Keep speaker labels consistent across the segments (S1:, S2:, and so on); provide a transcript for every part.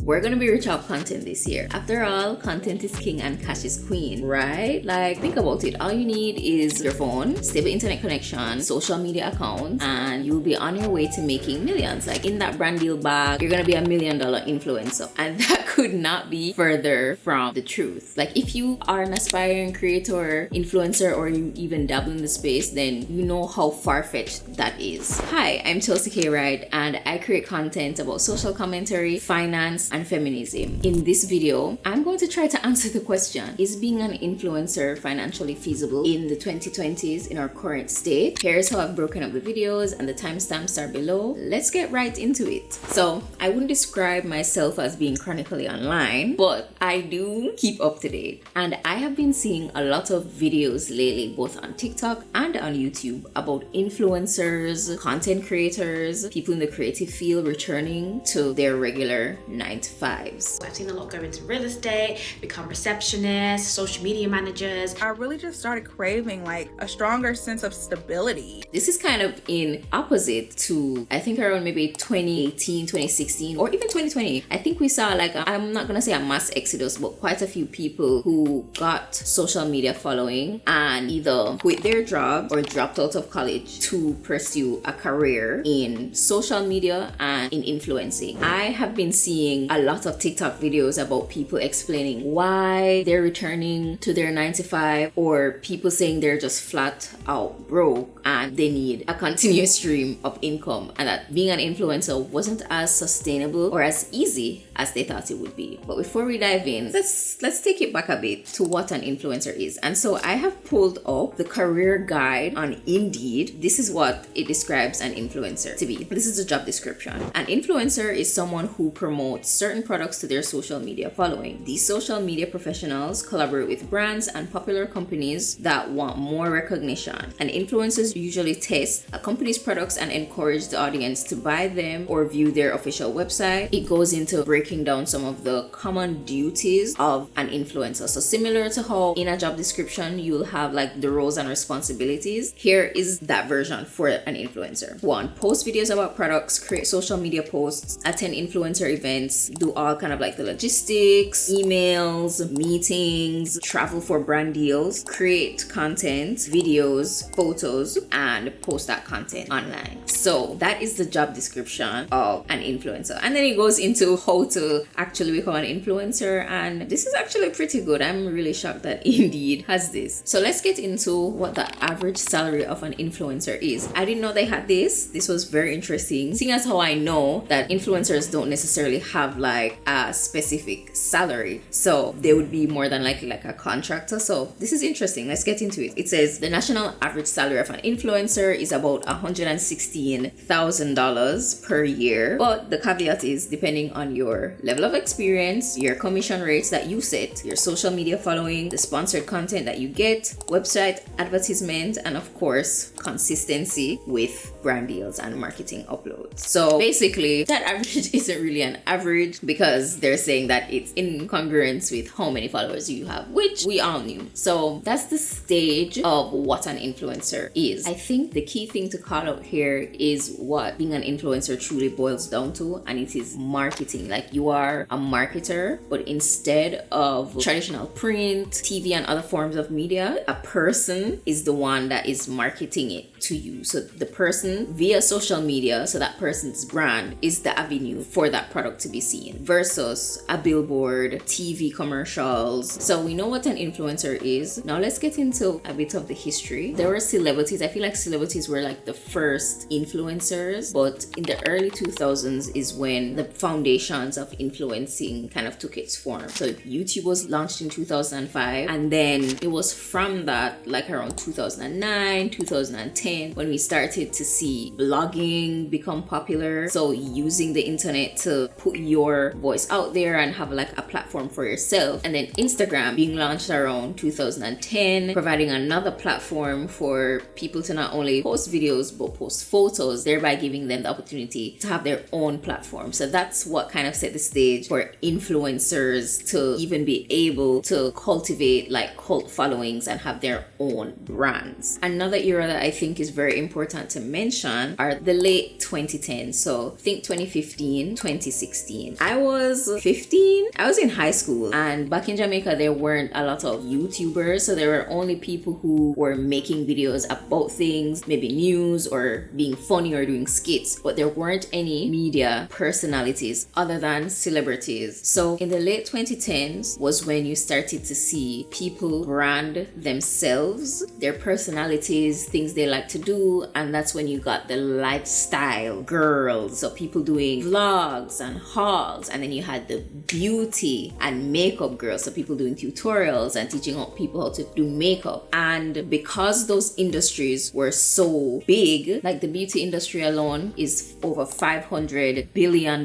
S1: we're gonna be rich off content this year. After all, content is king and cash is queen, right? Like, think about it. All you need is your phone, stable internet connection, social media account, and you'll be on your way to making millions. Like, in that brand deal bag, you're gonna be $1 million influencer. And that could not be further from the truth. Like, if you are an aspiring creator, influencer, or you even dabble in the space, then you know how far-fetched that is. Hi, I'm Chelsea K. Wright, and I create content about social commentary, finance, and feminism. In this video, I'm going to try to answer the question, is being an influencer financially feasible in the 2020s in our current state? Here's how I've broken up the videos, and the timestamps are below. Let's get right into it. So, I wouldn't describe myself as being chronically online, but I do keep up to date. And I have been seeing a lot of videos lately, both on TikTok and on YouTube, about influencers, content creators, people in the creative field returning to their regular 9-to-5s.
S2: I've seen a lot go into real estate, become receptionists, social media managers.
S3: I really just started craving like a stronger sense of stability.
S1: This is kind of in opposite to, I think, around maybe 2018, 2016, or even 2020. I think we saw like, I'm not gonna say a mass exodus, but quite a few people who got social media following and either quit their job or dropped out of college to pursue a career in social media and in influencing. I have been seeing a lot of TikTok videos about people explaining why they're returning to their 9-to-5, or people saying they're just flat out broke and they need a continuous stream of income, and that being an influencer wasn't as sustainable or as easy as they thought it would be. But before we dive in, let's take it back a bit to what an influencer is. And so I have pulled up the career guide on Indeed. This is what it describes an influencer to be. This is the job description. An influencer is someone who promotes certain products to their social media following. These social media professionals collaborate with brands and popular companies that want more recognition. And influencers usually test a company's products and encourage the audience to buy them or view their official website. It goes into breaking down some of the common duties of an influencer. So similar to how in a job description you'll have like the roles and responsibilities, here is that version for an influencer. 1. Post videos about products, create social media posts, attend influencer events, do all kind of like the logistics, emails, meetings, travel for brand deals, create content, videos, photos, and post that content online. So that is the job description of an influencer. And then it goes into how to actually become an influencer, and this is actually pretty good. I'm really shocked that Indeed has this. So let's get into what the average salary of an influencer is. I didn't know they had this. This was very interesting, seeing as how I know that influencers don't necessarily have like a specific salary, so they would be more than likely like a contractor. So this is interesting. Let's get into it. It says the national average salary of an influencer is about $116,000 per year, but the caveat is depending on your level of experience, your commission rates that you set, your social media following, the sponsored content that you get, website advertisement, and of course consistency with brand deals and marketing uploads. So basically that average isn't really an average, because they're saying that it's in congruence with how many followers you have, which we all knew. So that's the stage of what an influencer is. I think the key thing to call out here is what being an influencer truly boils down to, and it is marketing. Like, you are a marketer, but instead of traditional print, TV, and other forms of media, a person is the one that is marketing it to you. So the person via social media, so that person's brand is the avenue for that product to be seen, versus a billboard, TV commercials. So we know what an influencer is. Now let's get into a bit of the history. There were celebrities. I feel like celebrities were like the first influencers, but in the early 2000s is when the foundations of influencing kind of took its form. So YouTube was launched in 2005, and then it was from that, like around 2009, 2010, when we started to see blogging become popular. So using the internet to put your voice out there and have like a platform for yourself. And then Instagram being launched around 2010, providing another platform for people to not only post videos but post photos, thereby giving them the opportunity to have their own platform. So that's what kind of set the stage for influencers to even be able to cultivate like cult followings and have their own brands. Another era that I think is very important to mention are the late 2010s. So think 2015, 2016. I was 15. I was in high school, and back in Jamaica there weren't a lot of YouTubers, so there were only people who were making videos about things, maybe news or being funny or doing skits, but there weren't any media personalities other than celebrities. So in the late 2010s was when you started to see people brand themselves, their personalities, things they like to do, and that's when you got the lifestyle girls, so people doing vlogs and hauls, and then you had the beauty and makeup girls, so people doing tutorials and teaching people how to do makeup. And because those industries were so big, like the beauty industry alone is over $500 billion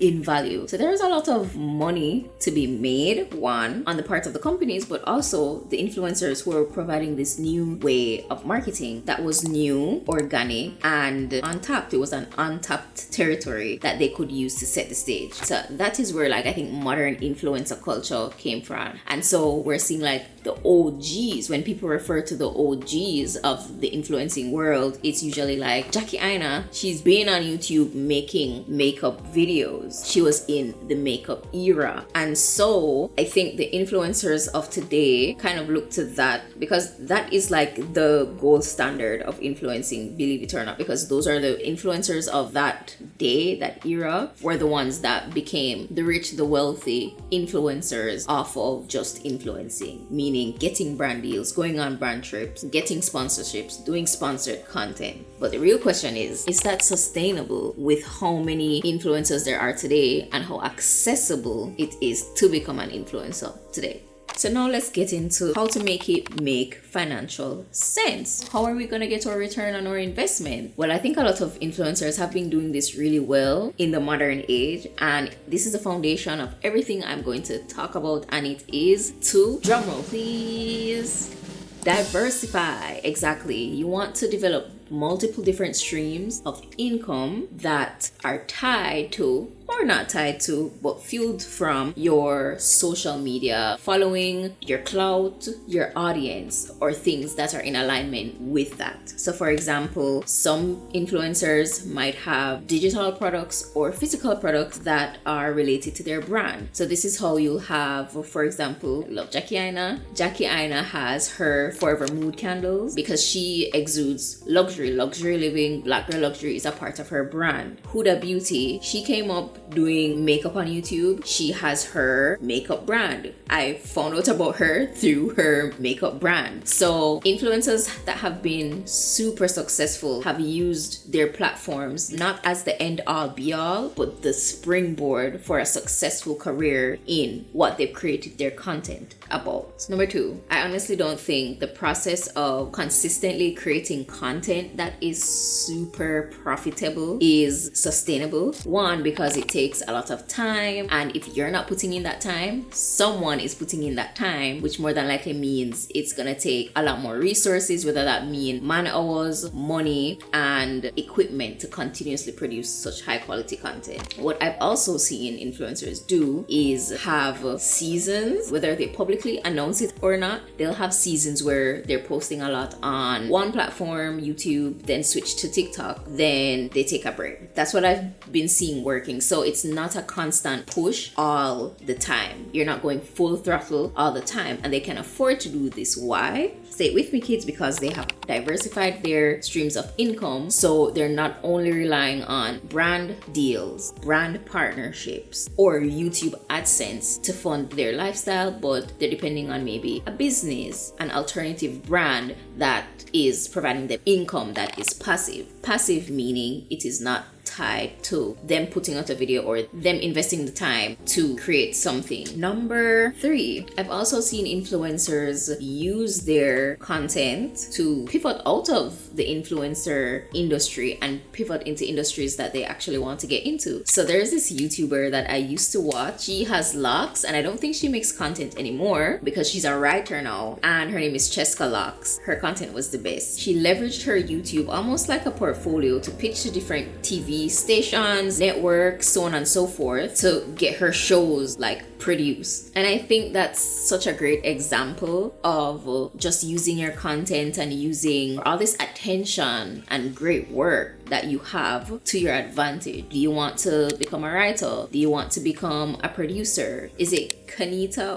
S1: in value, so there's a lot of money to be made, one, on the part of the companies, but also the influencers who are providing this new way of marketing that was new, organic, and untapped. It was an untapped territory that they could use to set the stage. So that is where, like, I think modern influencer culture came from. And so we're seeing like the OGs. When people refer to the OGs of the influencing world, it's usually like Jackie Aina. She's been on YouTube making makeup videos. She was in the makeup era. And so I think the influencers of today kind of look to that, because that is like the gold standard of influencing, believe it or not, because those are the influencers of that day, that era, were the ones that became the rich, the wealthy influencers off of just influencing, meaning getting brand deals, going on brand trips, getting sponsorships, doing sponsored content. But the real question is that sustainable with how many influencers there are today and how accessible it is to become an influencer today? So now let's get into how to make it make financial sense. How are we going to get our return on our investment? Well, I think a lot of influencers have been doing this really well in the modern age, and this is the foundation of everything I'm going to talk about, and it is to, drumroll please, diversify. Exactly. You want to develop multiple different streams of income that are tied to, or not tied to, but fueled from your social media following, your clout, your audience, or things that are in alignment with that. So for example, some influencers might have digital products or physical products that are related to their brand. So this is how you'll have, for example, I love Jackie Aina. Jackie Aina has her Forever Mood candles because she exudes luxury living. Black girl luxury is a part of her brand. Huda Beauty, she came up doing makeup on YouTube. She has her makeup brand. I found out about her through her makeup brand. So influencers that have been super successful have used their platforms not as the end all be all, but the springboard for a successful career in what they've created their content about. Number two, I honestly don't think the process of consistently creating content that is super profitable is sustainable. One, because it takes a lot of time, and if you're not putting in that time, someone is putting in that time, which more than likely means it's gonna take a lot more resources, whether that mean man hours, money, and equipment to continuously produce such high quality content. What I've also seen influencers do is have seasons, whether they publicly announce it or not. They'll have seasons where they're posting a lot on one platform, YouTube, then switch to TikTok, then they take a break. That's what I've been seeing working. So it's not a constant push all the time. You're not going full throttle all the time, and they can afford to do this. Why? Say it with me, kids, because they have diversified their streams of income. So they're not only relying on brand deals, brand partnerships, or YouTube AdSense to fund their lifestyle, but they're depending on maybe a business, an alternative brand that is providing them income that is passive. Passive meaning it is not tied to them putting out a video or them investing the time to create something. Number three, I've also seen influencers use their content to pivot out of the influencer industry and pivot into industries that they actually want to get into. So there's this YouTuber that I used to watch. She has locks, and I don't think she makes content anymore because she's a writer now, and her name is Cheska Locks. Her content was the best. She leveraged her YouTube almost like a portfolio to pitch to different TV stations, networks, so on and so forth, to get her shows like produced. And I think that's such a great example of just using your content and using all this attention and great work that you have to your advantage. Do you want to become a writer? Do you want to become a producer? Is it Quinta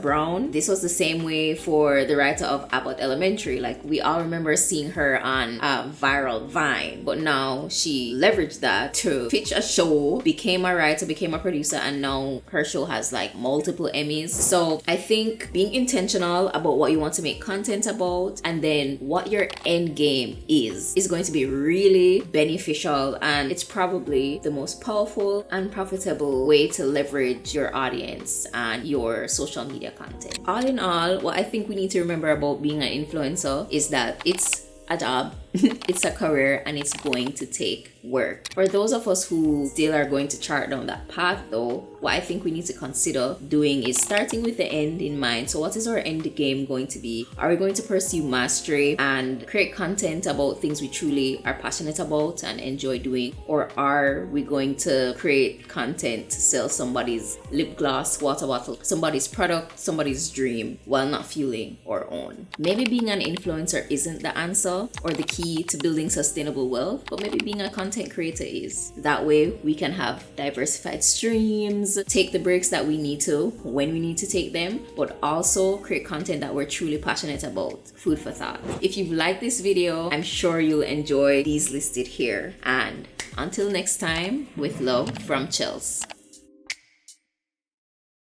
S1: Brown? This was the same way for the writer of Abbott Elementary. Like, we all remember seeing her on a viral Vine, but now she leveraged that to pitch a show, became a writer, became a producer, and now her show has like multiple Emmys. So I think being intentional about what you want to make content about, and then what your end game is going to be really beneficial, and it's probably the most powerful and profitable way to leverage your audience and your social media content. All in all, what I think we need to remember about being an influencer is that it's a job, it's a career, and it's going to take work. For those of us who still are going to chart down that path though, what I think we need to consider doing is starting with the end in mind. So what is our end game going to be? Are we going to pursue mastery and create content about things we truly are passionate about and enjoy doing? Or are we going to create content to sell somebody's lip gloss, water bottle, somebody's product, somebody's dream, while not fueling our own? Maybe being an influencer isn't the answer or the key to building sustainable wealth, but maybe being a content creator is. That way we can have diversified streams, take the breaks that we need to when we need to take them, but also create content that we're truly passionate about. Food for thought. If you've liked this video, I'm sure you'll enjoy these listed here. And until next time, with love from Chels.